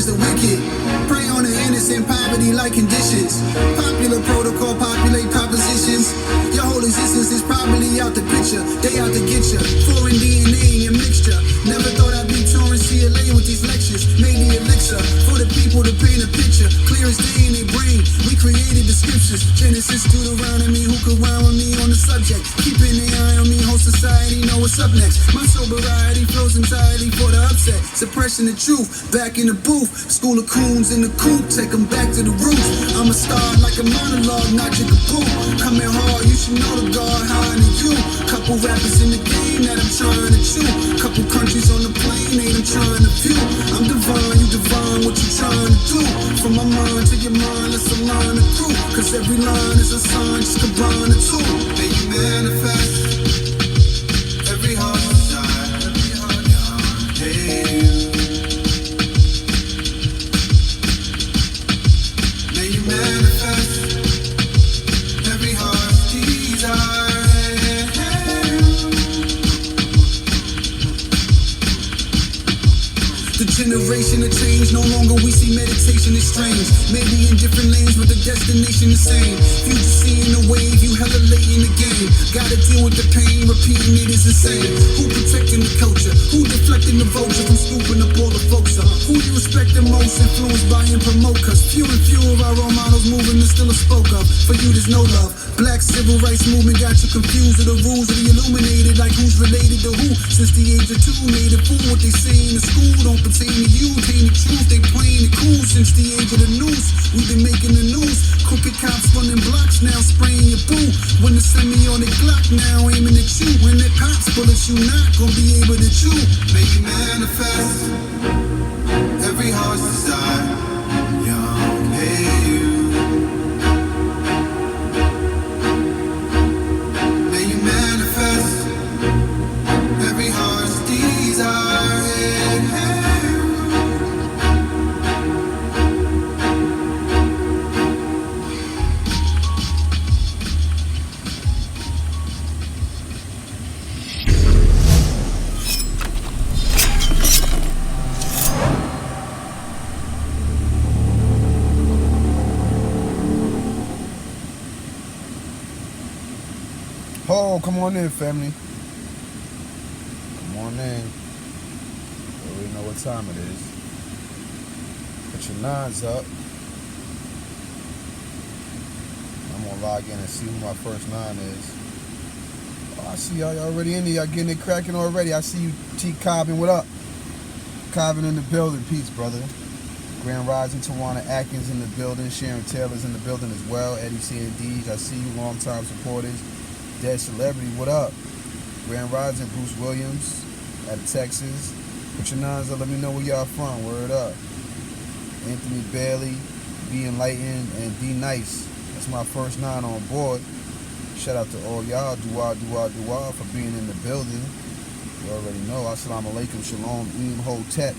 against the wicked. Prey on the innocent, poverty-like conditions. Popular protocol, populate propositions. Your whole existence is probably out the picture. They out to get you. Foreign DNA in your mixture. Never thought I'd be touring CLA with these lectures. Made the elixir for the people to paint a picture. Clear as day in their brain. We created the scriptures. Genesis, Deuteronomy. Who could rhyme with me on the subject? Keeping their eye on me. Whole society know what's up next. My sobriety flows entirely for the upset. Suppression the truth. Back in the booth. School of coons in the coop. Take them back to the roots. I'm a star like a monologue, not your kaboom. Coming hard, you should know the guard higher than you. Couple rappers in the game that I'm trying to chew. Couple countries on the plane, ain't I'm trying to view. I'm divine, you divine, what you trying to do? From my mind to your mind, let's align the crew. Cause every line is a sign, just combine the two. May you manifest every heart desire, every heart desire. May you manifest every heart's desire. The generation of change, no longer we see meditation is strange. Maybe in different lanes, but the destination the same. Future seeing the wave, you hella late in the game. Gotta deal with the pain, repeating it is insane. Who protecting the culture? Who deflecting the vulture from scooping up all the folks up? Who you respect the most, influenced by and promote? Cause few and few of our role models moving is still a spoke of. For you there's no love. Black civil rights movement got you confused with the rules of the illuminated. Like who's related to who? Since the age of 2, made a fool. What they say in the school don't pertain to you. Taint the truth, they playing it cool. Since the age of the noose, we've been making the news. Crooked cops running blocks now, spraying your boo. When the semi on the Glock now aiming at you. When they pops bullets, you not gonna be able to chew. May you manifest every heart's desire. Young, hey you. May you manifest every heart's desire. Hey, hey. Oh, come on in, family. Come on in. You already know what time it is. Put your nines up. I'm gonna log in and see who my first nine is. Oh, I see y'all already in there. Y'all getting it cracking already. I see you, T. Cobbin. What up? Cobbin in the building. Peace, brother. Grand Rising, Tawana Atkins in the building. Sharon Taylor's in the building as well. Eddie C&D's. I see you, long-time supporters. Dead Celebrity, what up? Grand Rising, Bruce Williams out of Texas. Put your nines up, let me know where y'all from. Word up. Anthony Bailey, Be Enlightened, and Be Nice. That's my first nine on board. Shout out to all y'all. Dua for being in the building. You already know. Assalamu alaikum, shalom, hotep.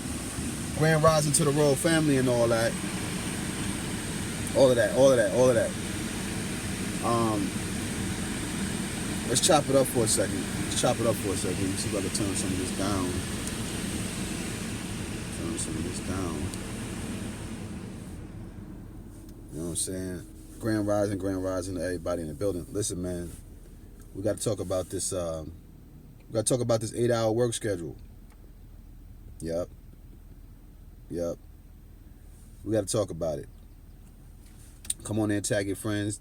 Grand Rising to the royal family and all that. All of that. Let's chop it up for a second. You see if I can turn some of this down. You know what I'm saying? Grand Rising to everybody in the building. Listen, man, we got to talk about this. We got to talk about this 8-hour work schedule. Yep. We got to talk about it. Come on in, tag your friends,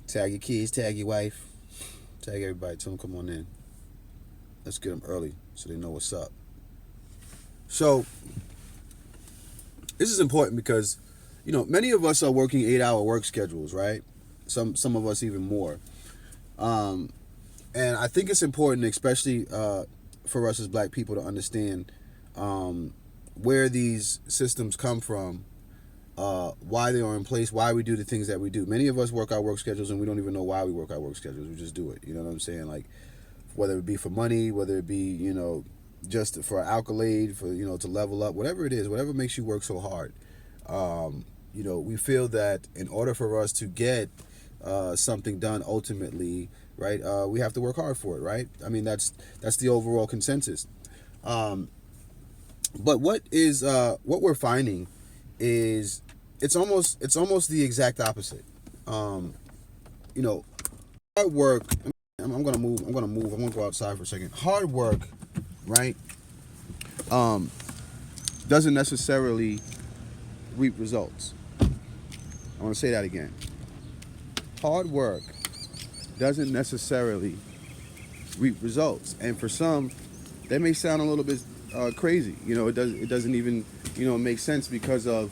tag your kids, tag your wife. Tag everybody, tell them come on in. Let's get them early so they know what's up. So, this is important because, you know, many of us are working 8-hour work schedules, right? Some of us even more. And I think it's important, especially for us as black people, to understand where these systems come from, why they are in place, why we do the things that we do. Many of us work our work schedules and we don't even know why we work our work schedules. We just do it. You know what I'm saying? Like, whether it be for money, whether it be, you know, just for accolade, for, you know, to level up, whatever it is, whatever makes you work so hard. You know, we feel that in order for us to get something done ultimately, right, we have to work hard for it, right? I mean, that's the overall consensus. But what we're finding is it's almost the exact opposite. Um, you know, hard work. I'm gonna move. I'm gonna go outside for a second. Hard work, right? Um, doesn't necessarily reap results. I want to say that again. Hard work doesn't necessarily reap results, and for some, that may sound a little bit crazy. It doesn't even make sense because of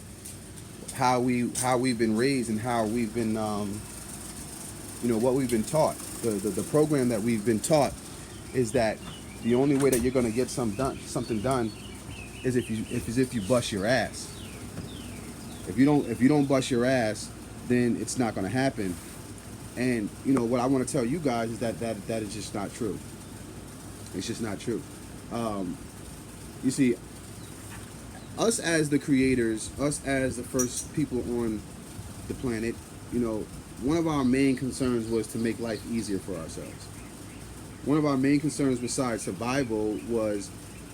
how we've been raised and how we've been what we've been taught. The program that we've been taught is that the only way that you're going to get something done is if you bust your ass. If you don't bust your ass, then it's not going to happen. And what I want to tell you guys is that is just not true. It's just not true. You see, us as the creators, us as the first people on the planet, one of our main concerns was to make life easier for ourselves. One of our main concerns besides survival was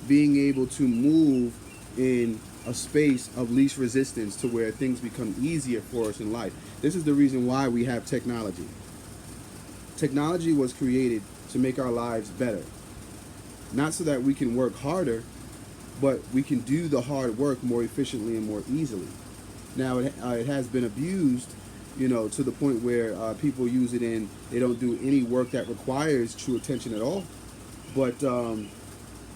being able to move in a space of least resistance to where things become easier for us in life. This is the reason why we have technology. Technology was created to make our lives better. Not so that we can work harder, but we can do the hard work more efficiently and more easily. Now, it has been abused, to the point where people use it and they don't do any work that requires true attention at all. But,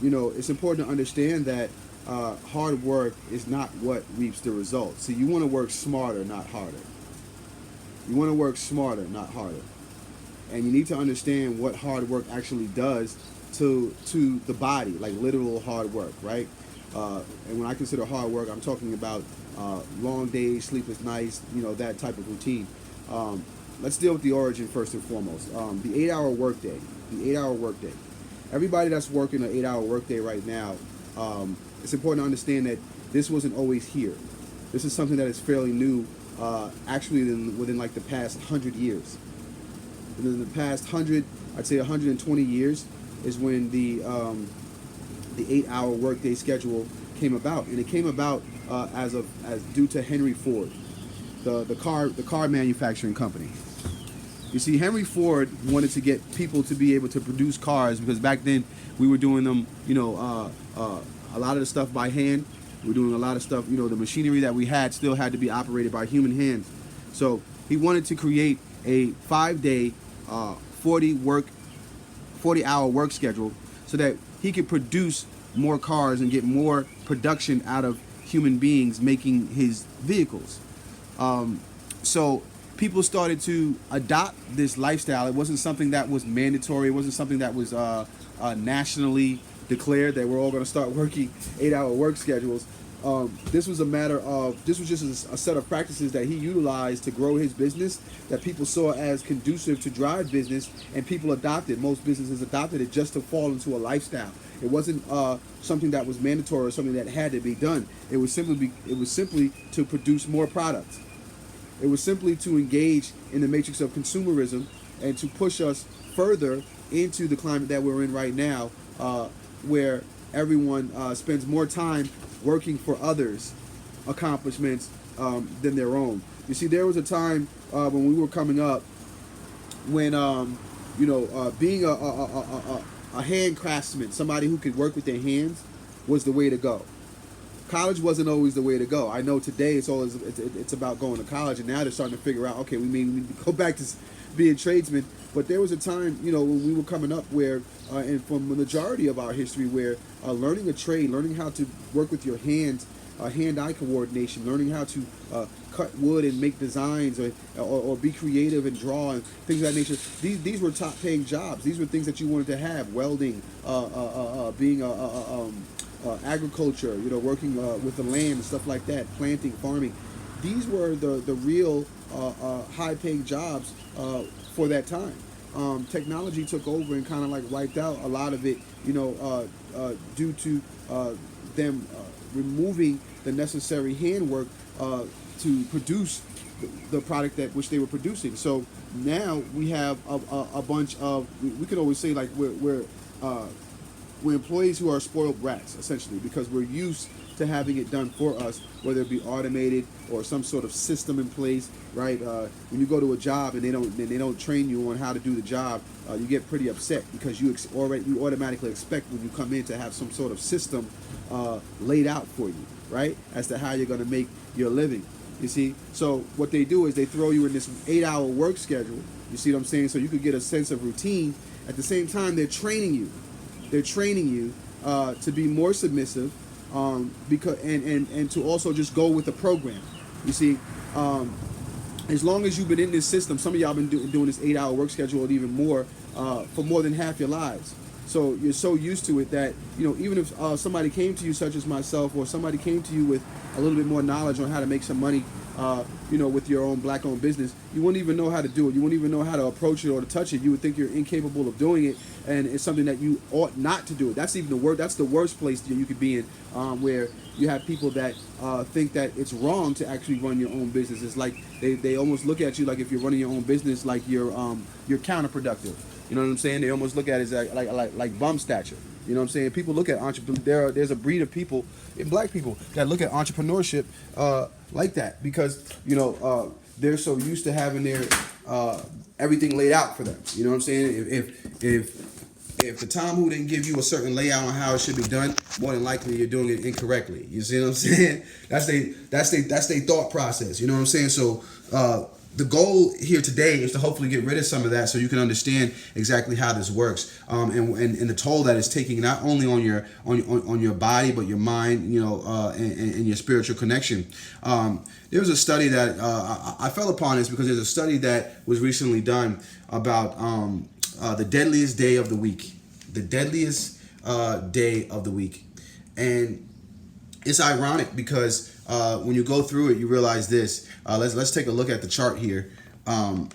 it's important to understand that hard work is not what reaps the results. So you want to work smarter, not harder. You want to work smarter, not harder. And you need to understand what hard work actually does to the body, like literal hard work, right? And when I consider hard work, I'm talking about long days, sleepless nights, that type of routine. Let's deal with the origin first and foremost. The 8-hour workday. The 8-hour workday. Everybody that's working an 8-hour workday right now, it's important to understand that this wasn't always here. This is something that is fairly new, actually within like the past 100 years. Within the past 100, I'd say 120 years, is when the 8-hour workday schedule came about, and it came about as due to Henry Ford, the car manufacturing company. You see, Henry Ford wanted to get people to be able to produce cars because back then we were doing them, a lot of the stuff by hand. We were doing a lot of stuff, the machinery that we had still had to be operated by human hands. So he wanted to create a 5-day, 40-hour work schedule so that he could produce more cars and get more production out of human beings making his vehicles. So people started to adopt this lifestyle. It wasn't something that was mandatory. It wasn't something that was nationally declared that we're all going to start working 8-hour work schedules. This was just a set of practices that he utilized to grow his business that people saw as conducive to drive business, and people adopted. Most businesses adopted it just to fall into a lifestyle. It wasn't something that was mandatory or something that had to be done. It was simply to produce more products. It was simply to engage in the matrix of consumerism and to push us further into the climate that we're in right now, where everyone spends more time working for others' accomplishments than their own. You see, there was a time when we were coming up when being a hand craftsman, somebody who could work with their hands, was the way to go. College wasn't always the way to go. I know today it's about going to college, and now they're starting to figure out, okay, we need to go back to being tradesmen. But there was a time, when we were coming up where, and from the majority of our history, where learning a trade, learning how to work with your hands, hand-eye coordination, learning how to cut wood and make designs, or be creative and draw and things of that nature. These were top-paying jobs. These were things that you wanted to have: welding, being agriculture, working with the land and stuff like that, planting, farming. These were the real high-paying jobs for that time. Technology took over and kind of like wiped out a lot of it, due to them removing the necessary handwork to produce the product that which they were producing. So now we have a bunch of, we could always say like we're we're employees who are spoiled brats, essentially, because we're used to having it done for us, whether it be automated or some sort of system in place, right? When you go to a job and they don't train you on how to do the job, you get pretty upset because you automatically expect when you come in to have some sort of system laid out for you, right? As to how you're going to make your living. You see, so what they do is they throw you in this 8-hour work schedule. You see what I'm saying? So you could get a sense of routine. At the same time, they're training you. They're training you to be more submissive, because and to also just go with the program. You see, as long as you've been in this system, some of y'all been doing this 8-hour work schedule or even more for more than half your lives. So you're so used to it that, you know, even if somebody came to you, such as myself, or somebody came to you with a little bit more knowledge on how to make some money, you know, with your own black-owned business, you wouldn't even know how to do it. You wouldn't even know how to approach it or to touch it. You would think you're incapable of doing it, and it's something that you ought not to do it. That's even the worst. That's the worst place that you could be in, where you have people that think that it's wrong to actually run your own business. It's like they almost look at you like if you're running your own business, like you're counterproductive. You know what I'm saying? They almost look at it as like bum stature. You know what I'm saying? People look at there's a breed of people, black people, that look at entrepreneurship like that because, you know, they're so used to having their everything laid out for them. You know what I'm saying? If the Tom who didn't give you a certain layout on how it should be done, more than likely you're doing it incorrectly. You see what I'm saying? That's their thought process. You know what I'm saying? So the goal here today is to hopefully get rid of some of that so you can understand exactly how this works, and the toll that it's taking not only on your body but your mind, you know, and your spiritual connection. There was a study that I fell upon this because there's a study that was recently done about the deadliest day of the week, and it's ironic because when you go through it, you realize this. Let's take a look at the chart here. Out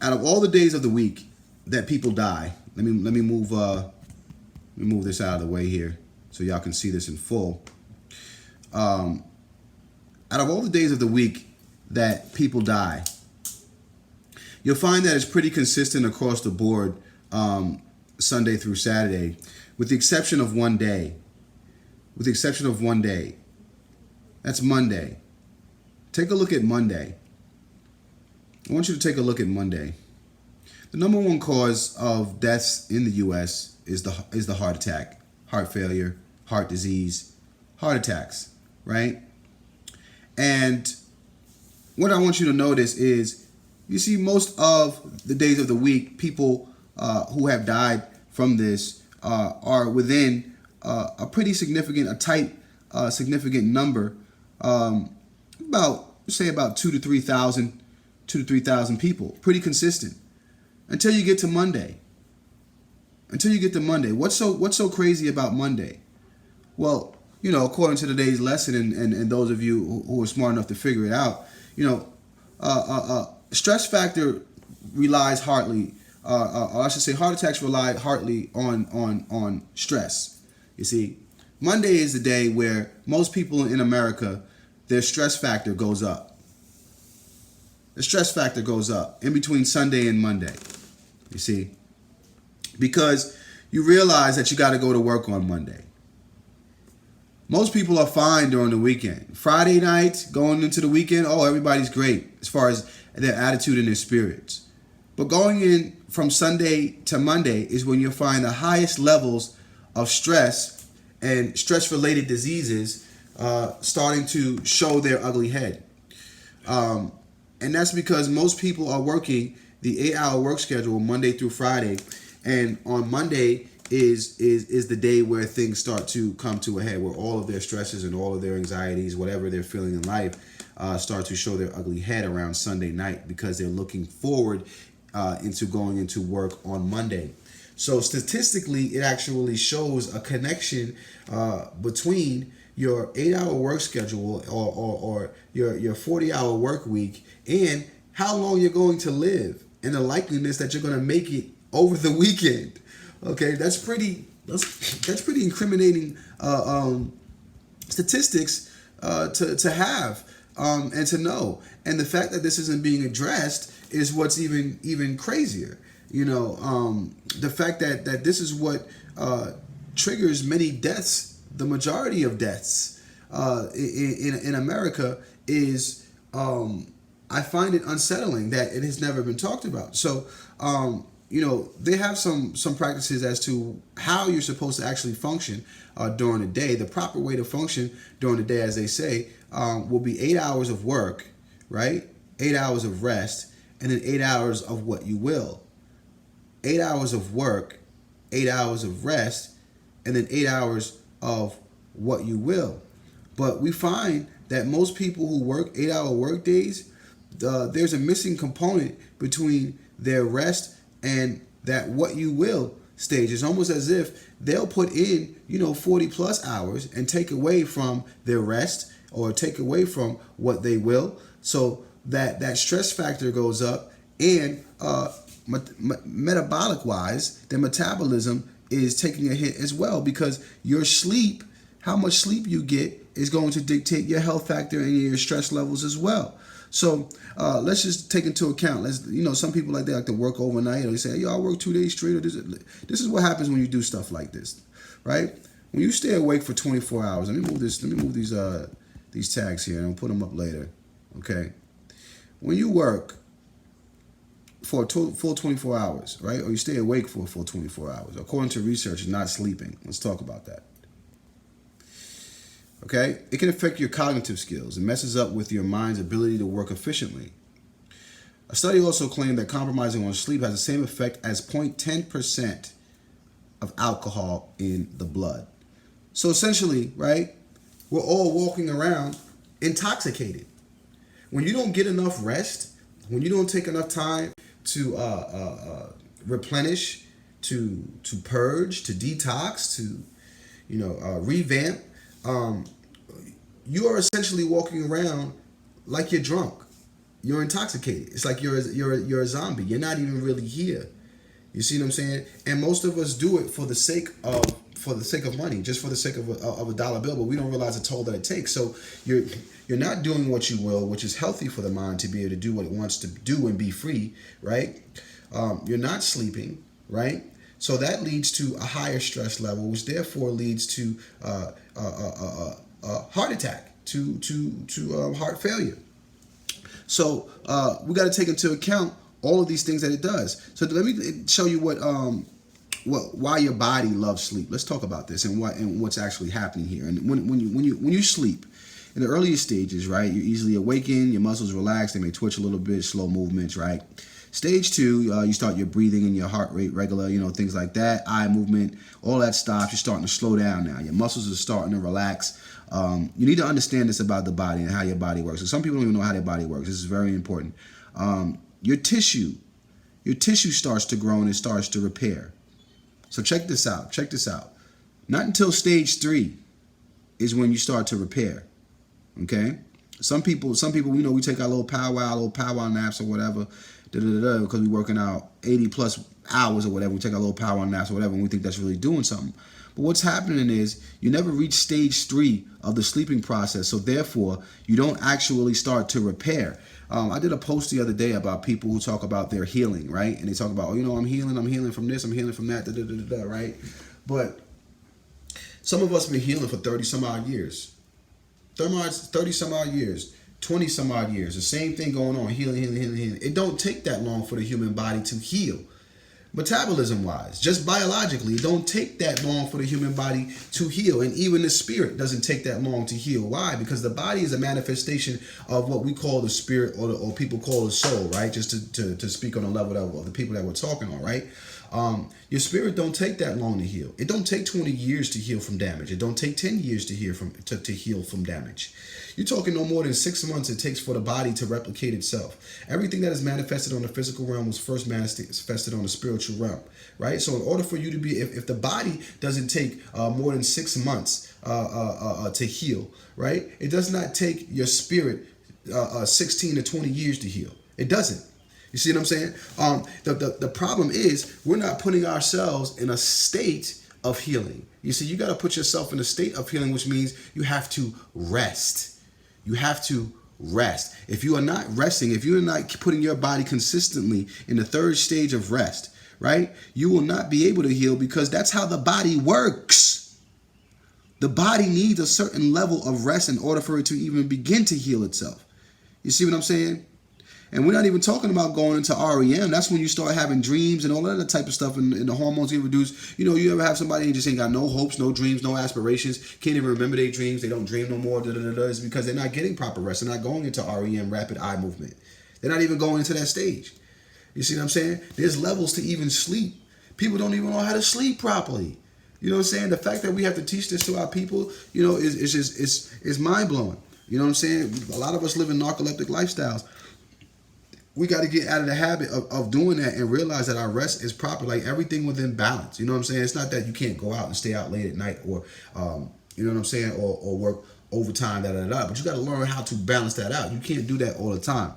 of all the days of the week that people die, let me move this out of the way here so y'all can see this in full. Out of all the days of the week that people die, you'll find that it's pretty consistent across the board, Sunday through Saturday, with the exception of one day. That's Monday. Take a look at Monday. I want you to take a look at Monday. The number one cause of deaths in the U.S. is the heart attack, heart failure, heart disease, heart attacks, right? And what I want you to notice is, you see, most of the days of the week, people who have died from this are within a pretty significant, significant number, about 2,000 to 3,000 people, pretty consistent, until you get to Monday. What's so crazy about Monday? Well, you know, according to today's lesson, and those of you who are smart enough to figure it out, you know, stress factor relies hardly, or I should say, heart attacks rely hardly on stress. You see, Monday is the day where most people in America, their stress factor goes up. The stress factor goes up in between Sunday and Monday. You see, because you realize that you got to go to work on Monday. Most people are fine during the weekend. Friday night, going into the weekend, everybody's great as far as their attitude and their spirits. But going in from Sunday to Monday is when you'll find the highest levels of stress and stress-related diseases starting to show their ugly head. And that's because most people are working the 8-hour work schedule Monday through Friday. And on Monday is the day where things start to come to a head, where all of their stresses and all of their anxieties, whatever they're feeling in life, start to show their ugly head around Sunday night, because they're looking forward into going into work on Monday. So statistically, it actually shows a connection between your 8-hour work schedule or your 40-hour work week and how long you're going to live, and the likeliness that you're going to make it over the weekend. Okay, that's pretty incriminating statistics to have and to know. And the fact that this isn't being addressed is what's even crazier. The fact that this is what triggers many deaths, the majority of deaths in America is, I find it unsettling that it has never been talked about. So, they have some practices as to how you're supposed to actually function during the day. The proper way to function during the day, as they say, will be 8 hours of work, right? 8 hours of rest, and then 8 hours of what you will. 8 hours of work, 8 hours of rest, and then 8 hours of what you will. But we find that most people who work 8-hour work days, there's a missing component between their rest and that what you will stage. It's almost as if they'll put in 40 plus hours and take away from their rest or take away from what they will, so that stress factor goes up, and metabolic wise, their metabolism is taking a hit as well, because your sleep, how much sleep you get, is going to dictate your health factor and your stress levels as well. So let's just take into account. Some people like to work overnight, or they say, I work 2 days straight. Or this is what happens when you do stuff like this, right? When you stay awake for 24 hours. Let me move these tags here, and I'll put them up later. Okay. When you work for a full 24 hours, right, or you stay awake for a full 24 hours, according to research, not sleeping. Let's talk about that. Okay, it can affect your cognitive skills. It messes up with your mind's ability to work efficiently. A study also claimed that compromising on sleep has the same effect as 0.10% of alcohol in the blood. So essentially, right, we're all walking around intoxicated. When you don't get enough rest, when you don't take enough time to replenish, to purge, to detox, to revamp, you are essentially walking around like you're drunk. You're intoxicated. It's like you're a zombie. You're not even really here. You see what I'm saying? And most of us do it for the sake of money, just for the sake of a dollar bill, but we don't realize the toll that it takes. So you're not doing what you will, which is healthy for the mind to be able to do what it wants to do and be free, right? You're not sleeping, right? So that leads to a higher stress level, which therefore leads to heart attack, to heart failure. So we got to take into account all of these things that it does. So let me show you why your body loves sleep. Let's talk about this and what's actually happening here. And when you sleep, in the earliest stages, right, you're easily awakened, your muscles relax, they may twitch a little bit, slow movements, right? Stage 2, you start your breathing and your heart rate regular, things like that, eye movement, all that stops. You're starting to slow down now. Your muscles are starting to relax. You need to understand this about the body and how your body works. So some people don't even know how their body works. This is very important. Your tissue starts to grow and it starts to repair. So check this out. Not until stage 3 is when you start to repair. Okay? Some people, we take our little powwow naps or whatever, because we're working out 80 plus hours or whatever. We take our little powwow naps or whatever, and we think that's really doing something. But what's happening is you never reach stage 3 of the sleeping process, so therefore you don't actually start to repair. I did a post the other day about people who talk about their healing, right? And they talk about, I'm healing from this, I'm healing from that, right? But some of us have been healing for 30 some odd years. 30 some odd years, 20 some odd years, the same thing going on, healing. It don't take that long for the human body to heal. Metabolism wise, just biologically, it don't take that long for the human body to heal. And even the spirit doesn't take that long to heal. Why? Because the body is a manifestation of what we call the spirit, or people call the soul, right? Just to speak on the level of the people that we're talking on, right? Your spirit don't take that long to heal. It don't take 20 years to heal from damage. It don't take 10 years to heal from damage. You're talking no more than 6 months it takes for the body to replicate itself. Everything that is manifested on the physical realm was first manifested on the spiritual realm, right? So in order for you to be, if the body doesn't take more than 6 months to heal, right? It does not take your spirit 16 to 20 years to heal. It doesn't. You see what I'm saying? The problem is we're not putting ourselves in a state of healing. You see, you got to put yourself in a state of healing, which means you have to rest. You have to rest. If you are not resting, if you are not putting your body consistently in the third stage of rest, right? You will not be able to heal because that's how the body works. The body needs a certain level of rest in order for it to even begin to heal itself. You see what I'm saying? And we're not even talking about going into REM. That's when you start having dreams and all that other type of stuff, and the hormones get reduced. You know, you ever have somebody who just ain't got no hopes, no dreams, no aspirations, can't even remember their dreams, they don't dream no more, It's because they're not getting proper rest. They're not going into REM, rapid eye movement. They're not even going into that stage. You see what I'm saying? There's levels to even sleep. People don't even know how to sleep properly. You know what I'm saying? The fact that we have to teach this to our people, you know, is mind-blowing. You know what I'm saying? A lot of us live in narcoleptic lifestyles. We got to get out of the habit of doing that and realize that our rest is proper, like everything within balance. You know what I'm saying? It's not that you can't go out and stay out late at night or, you know what I'm saying, or work overtime, but you got to learn how to balance that out. You can't do that all the time.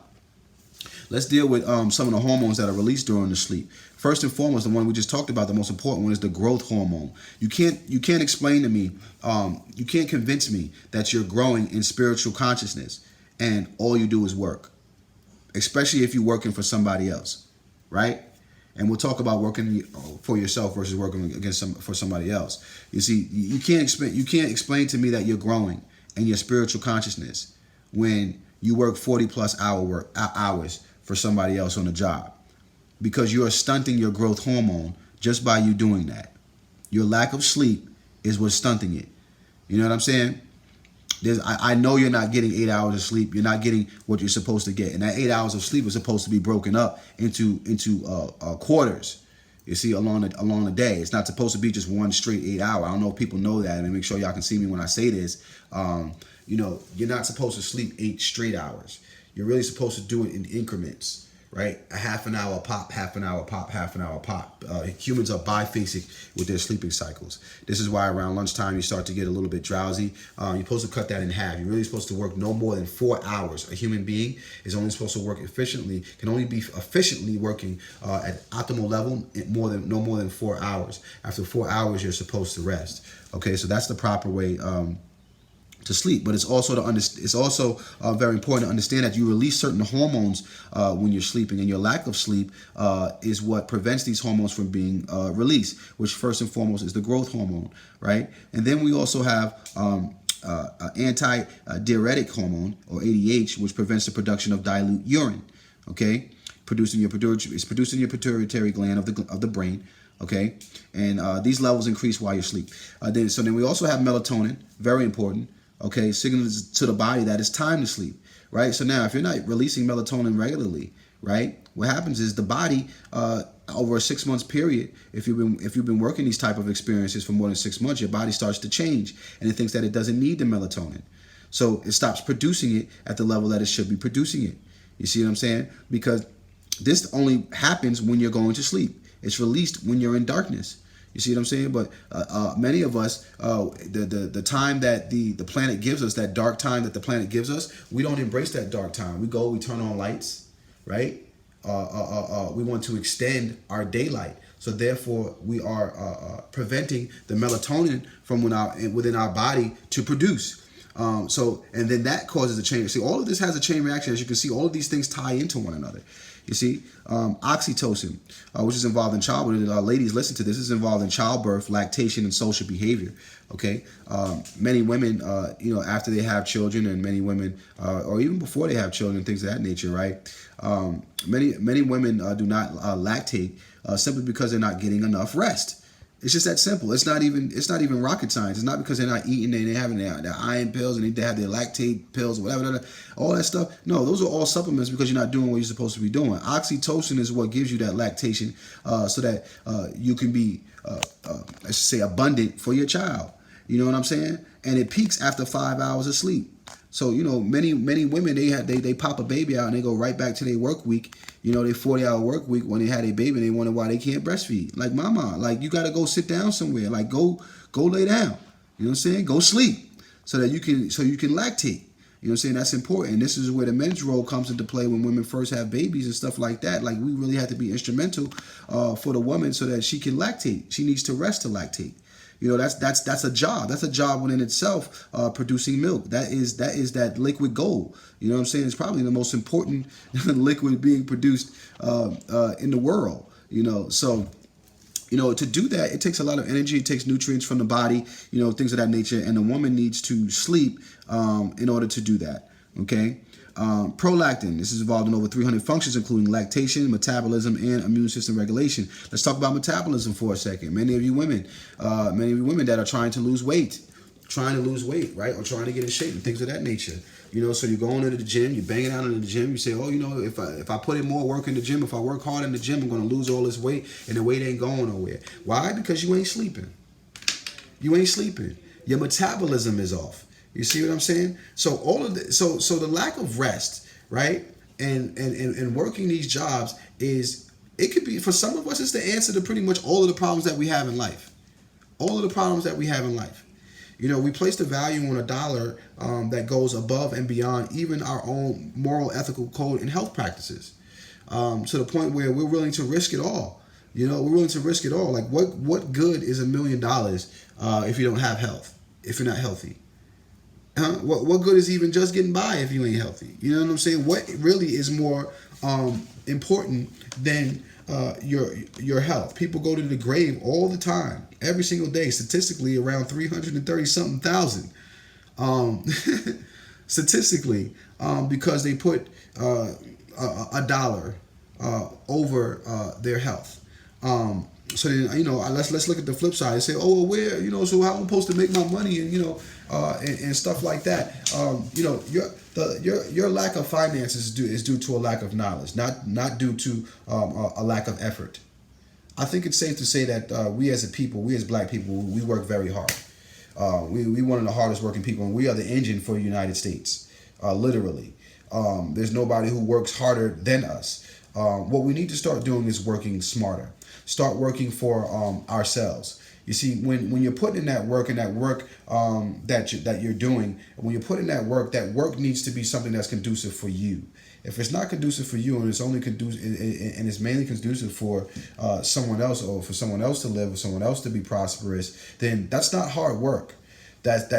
Let's deal with some of the hormones that are released during the sleep. First and foremost, the one we just talked about, the most important one, is the growth hormone. You can't explain to me, you can't convince me that you're growing in spiritual consciousness and all you do is work. Especially if you're working for somebody else, right? And we'll talk about working for yourself versus working for somebody else. You see, you can't explain to me that you're growing in your spiritual consciousness when you work 40+ hours for somebody else on a job, because you are stunting your growth hormone just by you doing that. Your lack of sleep is what's stunting it. You know what I'm saying? I know you're not getting 8 hours of sleep. You're not getting what you're supposed to get. And that 8 hours of sleep is supposed to be broken up into quarters. You see, along the day. It's not supposed to be just one straight 8 hour. I don't know if people know that. And make sure y'all can see me when I say this. You know, you're not supposed to sleep 8 straight hours. You're really supposed to do it in increments. Right? A half an hour pop, half an hour pop, half an hour pop. Humans are biphasic with their sleeping cycles. This is why around lunchtime you start to get a little bit drowsy. You're supposed to cut that in half. You're really supposed to work no more than 4 hours. A human being is only supposed to work efficiently, can only be efficiently working at optimal level no more than 4 hours. After 4 hours, you're supposed to rest. Okay, so that's the proper way to sleep. But it's also very important to understand that you release certain hormones when you're sleeping, and your lack of sleep is what prevents these hormones from being released, which first and foremost is the growth hormone, right? And then we also have anti-diuretic hormone, or ADH, which prevents the production of dilute urine. Okay, producing your pituitary gland of the brain. Okay, and these levels increase while you sleep. Then we also have melatonin, very important. Okay, signals to the body that it's time to sleep, right? So now if you're not releasing melatonin regularly, right, what happens is the body over a 6 months period, if you've been working these type of experiences for more than 6 months, your body starts to change and it thinks that it doesn't need the melatonin. So it stops producing it at the level that it should be producing it. You see what I'm saying? Because this only happens when you're going to sleep. It's released when you're in darkness. You see what I'm saying? But many of us, the time that the planet gives us, that dark time that the planet gives us, we don't embrace that dark time. We turn on lights, right? We want to extend our daylight. So therefore, we are preventing the melatonin from within our body to produce. And then that causes a chain. See, all of this has a chain reaction. As you can see, all of these things tie into one another. You see, oxytocin, which is involved in childbirth. Ladies, listen to this. This is involved in childbirth, lactation, and social behavior. Okay, many women, after they have children, and many women, or even before they have children, things of that nature, right? Many women do not lactate simply because they're not getting enough rest. It's just that simple. It's not even rocket science. It's not because they're not eating and they're having their iron pills and they have their lactate pills or whatever, all that stuff. No, those are all supplements because you're not doing what you're supposed to be doing. Oxytocin is what gives you that lactation so that you can be, let's say, abundant for your child. You know what I'm saying? And it peaks after 5 hours of sleep. So, many women, they pop a baby out and they go right back to their work week, their 40-hour work week when they had a baby and they wonder why they can't breastfeed. Like, mama, like, you got to go sit down somewhere. Like, go lay down. You know what I'm saying? Go sleep so you can lactate. You know what I'm saying? That's important. This is where the men's role comes into play when women first have babies and stuff like that. Like, we really have to be instrumental for the woman so that she can lactate. She needs to rest to lactate. That's a job. That's a job within itself, producing milk. That is that liquid gold. You know what I'm saying? It's probably the most important liquid being produced in the world. So To do that, it takes a lot of energy. It takes nutrients from the body, things of that nature. And the woman needs to sleep in order to do that. Okay. Prolactin. This is involved in over 300 functions, including lactation, metabolism, and immune system regulation. Let's talk about metabolism for a second. Many of you women that are trying to lose weight, right? Or trying to get in shape and things of that nature. So you're going to the gym, you're banging out in the gym, you say, oh, if I put in more work in the gym, if I work hard in the gym, I'm going to lose all this weight, and the weight ain't going nowhere. Why? Because you ain't sleeping. Your metabolism is off. You see what I'm saying? So so the lack of rest, right? And working these jobs it could be, for some of us, it's the answer to pretty much all of the problems that we have in life. We place the value on a dollar that goes above and beyond even our own moral, ethical code and health practices, to the point where we're willing to risk it all. We're willing to risk it all. Like, what good is $1 million if you don't have health, if you're not healthy? What good is even just getting by if you ain't healthy? You know what I'm saying? What really is more important than your health? People go to the grave all the time, every single day, statistically around 330-something thousand. Statistically, because they put a dollar over their health. So then, let's look at the flip side and say, oh, well, where, so how am I supposed to make my money, and and stuff like that. Your lack of finances is due to a lack of knowledge, not due to a lack of effort. I think it's safe to say that we as a people, we as black people, we work very hard. We one of the hardest working people, and we are the engine for the United States, literally. There's nobody who works harder than us. What we need to start doing is working smarter. Start working for ourselves. You see, when you're putting in that work that you're doing, when you're putting that work needs to be something that's conducive for you. If it's not conducive for you, and it's only conducive, and it's mainly conducive for someone else, or for someone else to live, or someone else to be prosperous, then that's not hard work. That's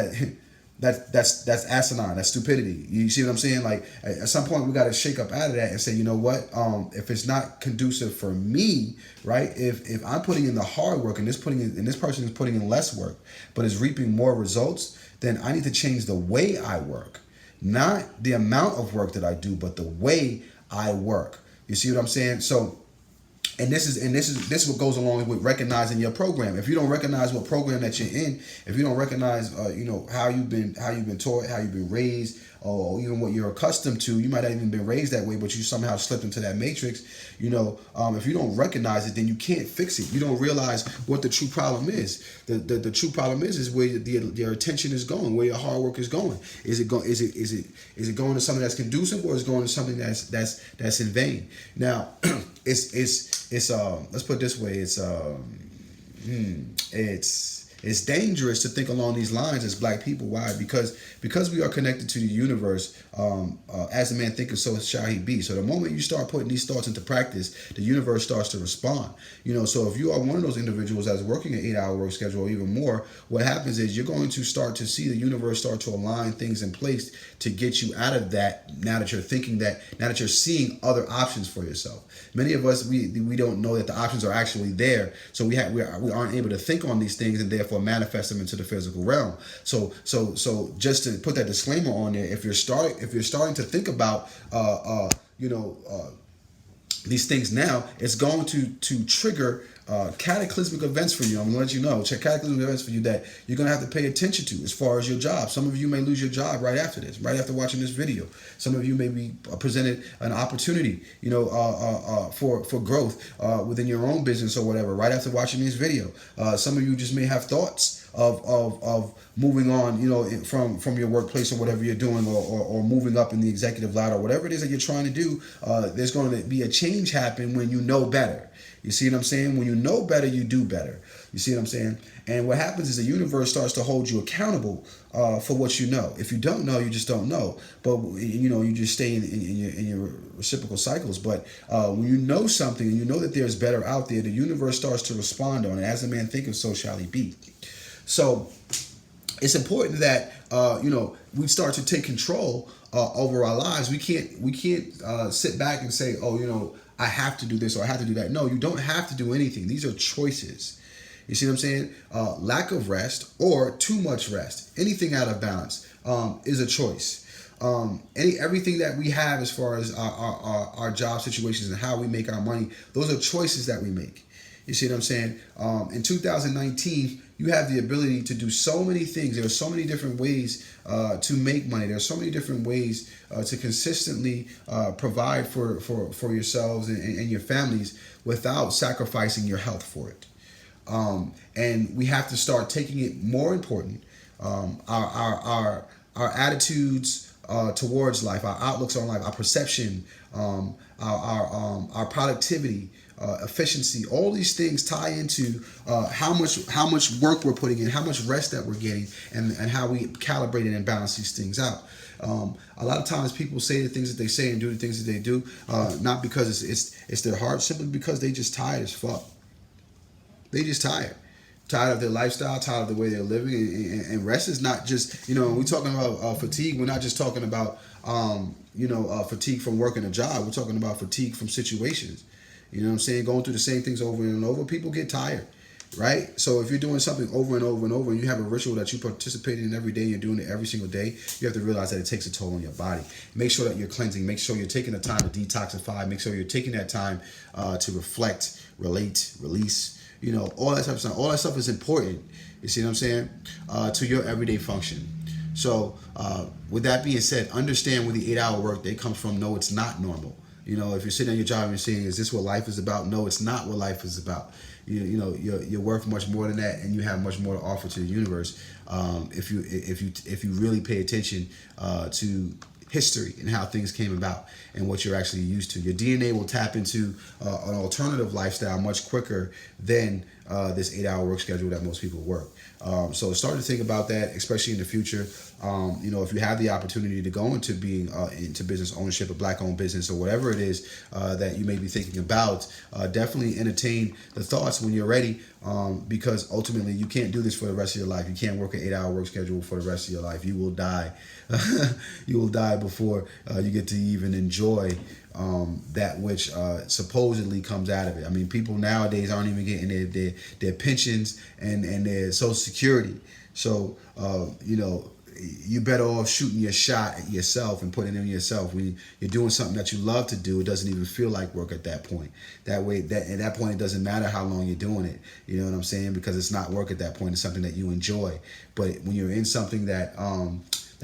asinine. That's stupidity. You see what I'm saying? Like, at some point we got to shake up out of that and say, you know what? If it's not conducive for me, right? If I'm putting in the hard work and this person is putting in less work, but is reaping more results, then I need to change the way I work, not the amount of work that I do, but the way I work. You see what I'm saying? So. And this is what goes along with recognizing your program. If you don't recognize what program that you're in, if you don't recognize how you've been taught, how you've been raised, or even what you're accustomed to, you might not even been raised that way, but you somehow slipped into that matrix. If you don't recognize it, then you can't fix it. You don't realize what the true problem is. The true problem is where your attention is going, where your hard work is going. Is it going to something that's conducive, or is it going to something that's in vain? Now, it's let's put it this way, it's dangerous to think along these lines as black people. Why? Because we are connected to the universe. As a man thinketh, so shall he be. So the moment you start putting these thoughts into practice, the universe starts to respond. So if you are one of those individuals that's working an 8-hour work schedule or even more, what happens is you're going to start to see the universe start to align things in place to get you out of that. Now that you're thinking that, now that you're seeing other options for yourself. Many of us, we don't know that the options are actually there, so we aren't able to think on these things and therefore manifest them into the physical realm. So just to put that disclaimer on there, if you're starting to think about these things now, it's going to trigger cataclysmic events for you. I'm gonna let you know, cataclysmic events for you that you're gonna have to pay attention to as far as your job. Some of you may lose your job right after this, right after watching this video. Some of you may be presented an opportunity, for growth within your own business or whatever, right after watching this video. Some of you just may have thoughts of moving on, from your workplace or whatever you're doing, or moving up in the executive ladder, whatever it is that you're trying to do. There's going to be a change happen when you know better. You see what I'm saying? When you know better, you do better. You see what I'm saying? And what happens is the universe starts to hold you accountable for what you know. If you don't know, you just don't know. But you just stay in your reciprocal cycles. But when you know something and you know that there's better out there, the universe starts to respond on it. As a man thinketh, so shall he be. So it's important that we start to take control over our lives. We can't sit back and say, oh, I have to do this or I have to do that. No, you don't have to do anything. These are choices. You see what I'm saying? Lack of rest or too much rest, anything out of balance is a choice. Everything that we have as far as our job situations and how we make our money, those are choices that we make. You see what I'm saying? In 2019, you have the ability to do so many things. There are so many different ways to make money. There are so many different ways to consistently provide for yourselves and your families without sacrificing your health for it. And we have to start taking it more important. Our attitudes towards life, our outlooks on life, our perception, our productivity, efficiency, all these things tie into how much work we're putting in, how much rest that we're getting, and how we calibrate and balance these things out. A lot of times people say the things that they say and do the things that they do, not because it's their heart, simply because they just tired as fuck. They just tired of their lifestyle, tired of the way they're living, and rest is not just, when we're talking about fatigue, we're not just talking about fatigue from working a job. We're talking about fatigue from situations. You know what I'm saying? Going through the same things over and over, people get tired, right? So if you're doing something over and over and over, and you have a ritual that you participate in every day, and you're doing it every single day, you have to realize that it takes a toll on your body. Make sure that you're cleansing. Make sure you're taking the time to detoxify. Make sure you're taking that time to reflect, relate, release. All that type of stuff. All that stuff is important. You see what I'm saying? To your everyday function. So with that being said, understand where the 8-hour workday comes from. No, it's not normal. If you're sitting on your job and you're saying, is this what life is about? No, it's not what life is about. You're worth much more than that, and you have much more to offer to the universe. If you really pay attention to history and how things came about and what you're actually used to. Your DNA will tap into an alternative lifestyle much quicker than this 8-hour work schedule that most people work. So start to think about that, especially in the future. If you have the opportunity to go into being into business ownership, a black-owned business, or whatever it is that you may be thinking about, definitely entertain the thoughts when you're ready, because ultimately you can't do this for the rest of your life. You can't work an 8-hour work schedule for the rest of your life. You will die. You will die before you get to even enjoy that which supposedly comes out of it. I mean, people nowadays aren't even getting their pensions and their Social Security. So, you better off shooting your shot at yourself and putting it in yourself. When you're doing something that you love to do, it doesn't even feel like work at that point. At that point, it doesn't matter how long you're doing it. You know what I'm saying? Because it's not work at that point. It's something that you enjoy. But when you're in something that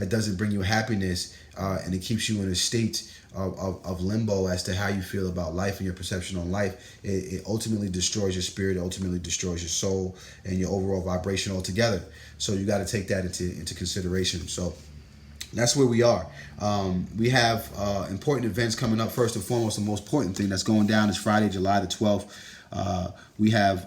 doesn't bring you happiness, and it keeps you in a state of limbo as to how you feel about life and your perception on life, it ultimately destroys your spirit, ultimately destroys your soul and your overall vibration altogether. So you got to take that into consideration. So that's where we are. We have important events coming up. First and foremost, the most important thing that's going down is Friday, July the 12th. We have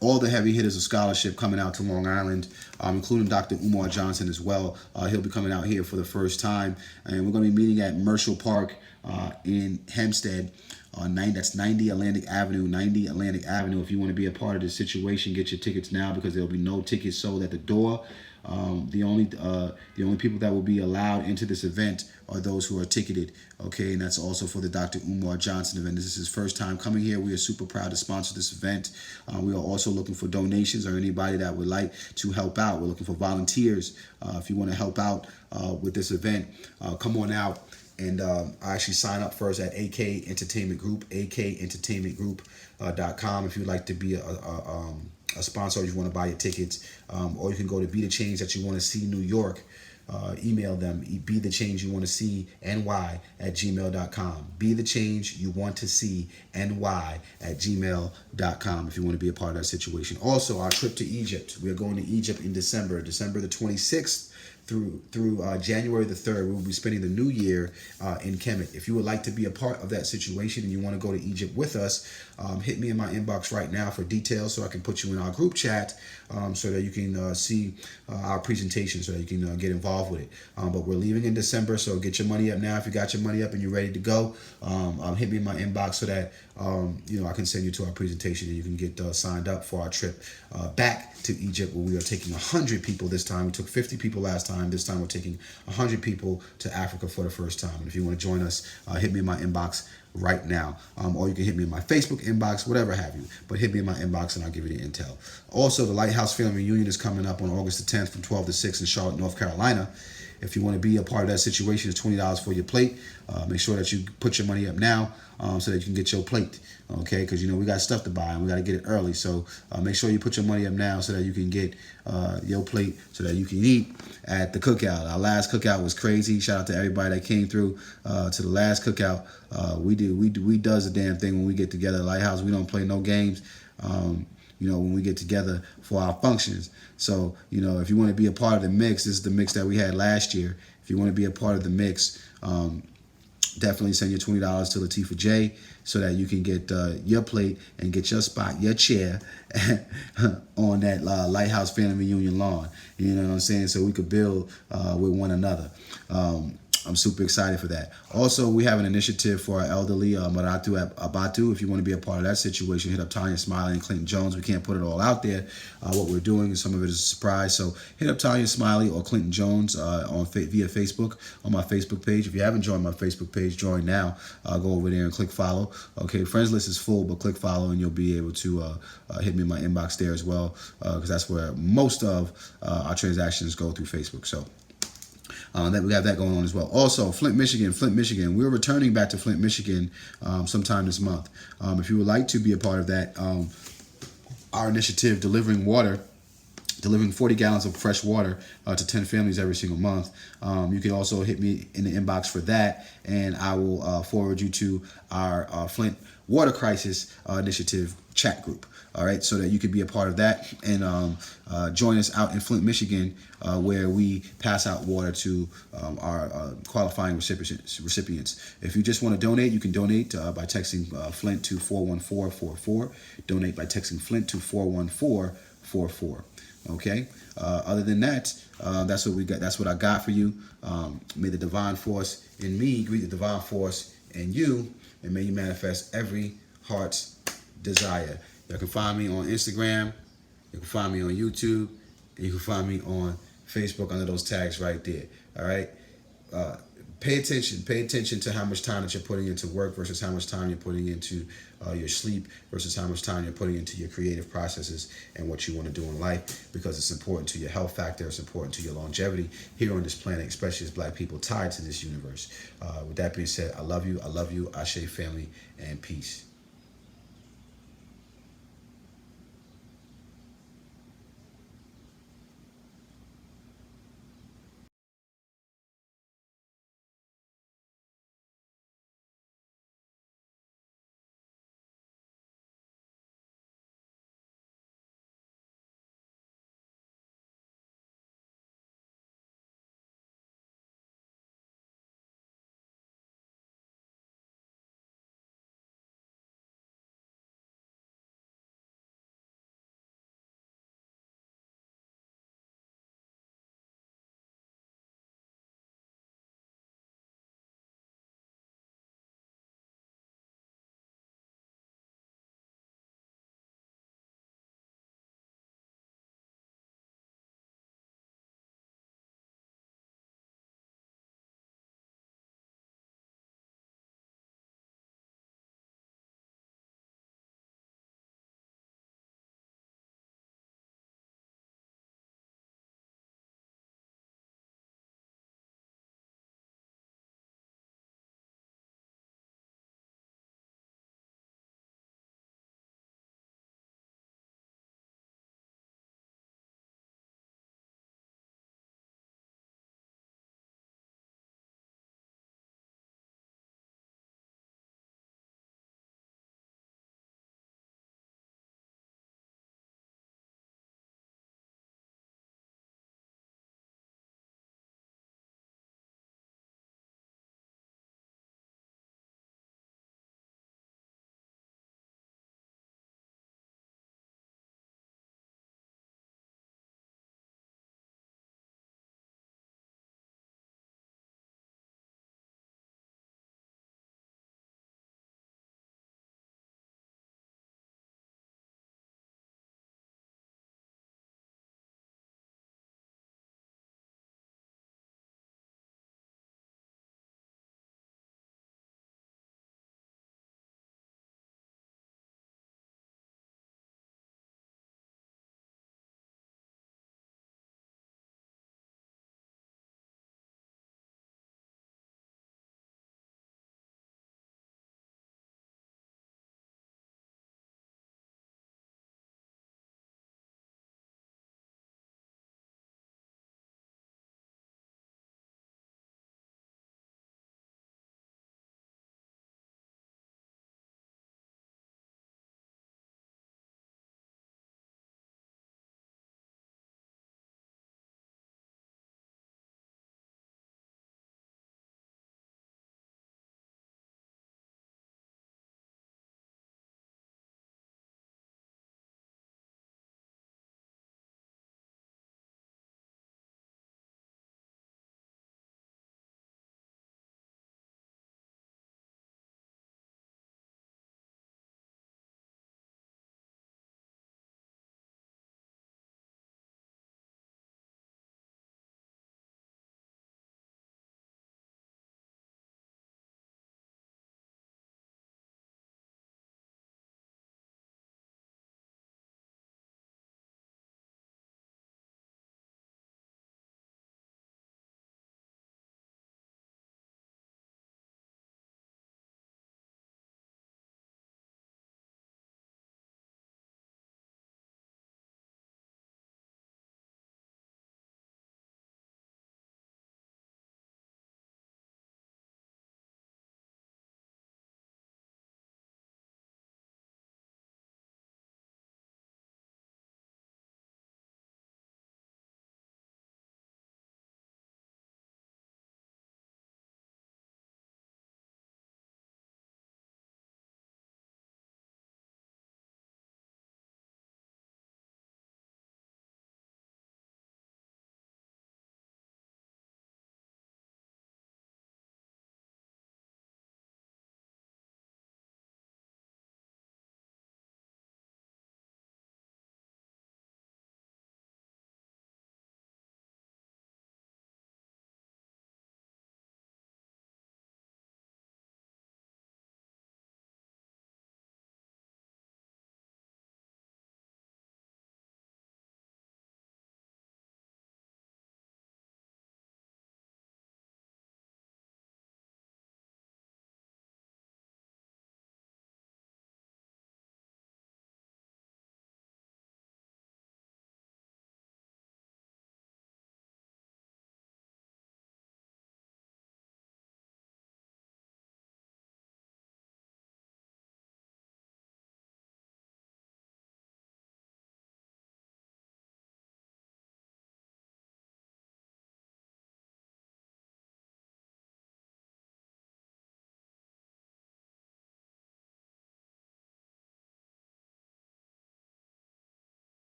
all the heavy hitters of scholarship coming out to Long Island, including Dr. Umar Johnson as well. He'll be coming out here for the first time, and we're going to be meeting at Mercial Park in Hempstead. That's 90 Atlantic Avenue. 90 Atlantic Avenue. If you want to be a part of this situation, get your tickets now, because there'll be no tickets sold at the door. The only people that will be allowed into this event are those who are ticketed. Okay, and that's also for the Dr. Umar Johnson event. This is his first time coming here. We are super proud to sponsor this event. We are also looking for donations or anybody that would like to help out. We're looking for volunteers. If you want to help out with this event, come on out. And I actually sign up first at AK Entertainment Group, akentertainmentgroup.com if you'd like to be a sponsor, or you want to buy your tickets, or you can go to Be the Change That You Want to See New York. Email them, be the change you want to see ny@gmail.com. Be the change you want to see ny@gmail.com if you want to be a part of that situation. Also, our trip to Egypt. We are going to Egypt in December the 26th through January the 3rd. We will be spending the new year in Kemet. If you would like to be a part of that situation and you want to go to Egypt with us, hit me in my inbox right now for details so I can put you in our group chat so that you can see our presentation, so that you can get involved with it. But we're leaving in December, so get your money up now. If you got your money up and you're ready to go, hit me in my inbox so that I can send you to our presentation and you can get signed up for our trip back to Egypt, where we are taking 100 people this time. We took 50 people last time. This time we're taking 100 people to Africa for the first time. And if you want to join us, hit me in my inbox right now. Or you can hit me in my Facebook inbox, whatever have you. But hit me in my inbox and I'll give you the intel. Also, the Lighthouse Family Reunion is coming up on August the 10th from 12 to 6 in Charlotte, North Carolina. If you want to be a part of that situation, it's $20 for your plate. Make sure that you put your money up now so that you can get your plate. Okay, because we got stuff to buy and we got to get it early. So make sure you put your money up now so that you can get your plate so that you can eat at the cookout. Our last cookout was crazy. Shout out to everybody that came through to the last cookout. We does a damn thing when we get together at Lighthouse. We don't play no games. When we get together for our functions. So, if you want to be a part of the mix, this is the mix that we had last year. If you want to be a part of the mix, definitely send your $20 to Latifah J so that you can get your plate and get your spot, your chair on that Lighthouse Family Reunion lawn. You know what I'm saying? So we could build with one another. I'm super excited for that. Also, we have an initiative for our elderly, Maratu Abatu. If you want to be a part of that situation, hit up Tanya Smiley and Clinton Jones. We can't put it all out there. What we're doing, some of it is a surprise. So hit up Tanya Smiley or Clinton Jones via Facebook on my Facebook page. If you haven't joined my Facebook page, join now. Go over there and click follow. Okay, friends list is full, but click follow and you'll be able to hit me in my inbox there as well, because that's where most of our transactions go, through Facebook. So. That we have that going on as well. Also, Flint, Michigan. We're returning back to Flint, Michigan sometime this month. If you would like to be a part of that, our initiative, delivering 40 gallons of fresh water to 10 families every single month. You can also hit me in the inbox for that, and I will forward you to our Flint Water Crisis Initiative chat group. All right, so that you can be a part of that and join us out in Flint, Michigan, where we pass out water to our qualifying recipients. If you just want to donate, you can donate by texting Flint to 41444. Donate by texting Flint to 41444. Okay. Other than that, that's what we got. That's what I got for you. May the divine force in me greet the divine force in you, and may you manifest every heart's desire. You can find me on Instagram, you can find me on YouTube, and you can find me on Facebook under those tags right there. All right? Pay attention to how much time that you're putting into work versus how much time you're putting into your sleep versus how much time you're putting into your creative processes and what you want to do in life, because it's important to your health factor, it's important to your longevity here on this planet, especially as Black people tied to this universe. With that being said, I love you, Ashe family, and peace.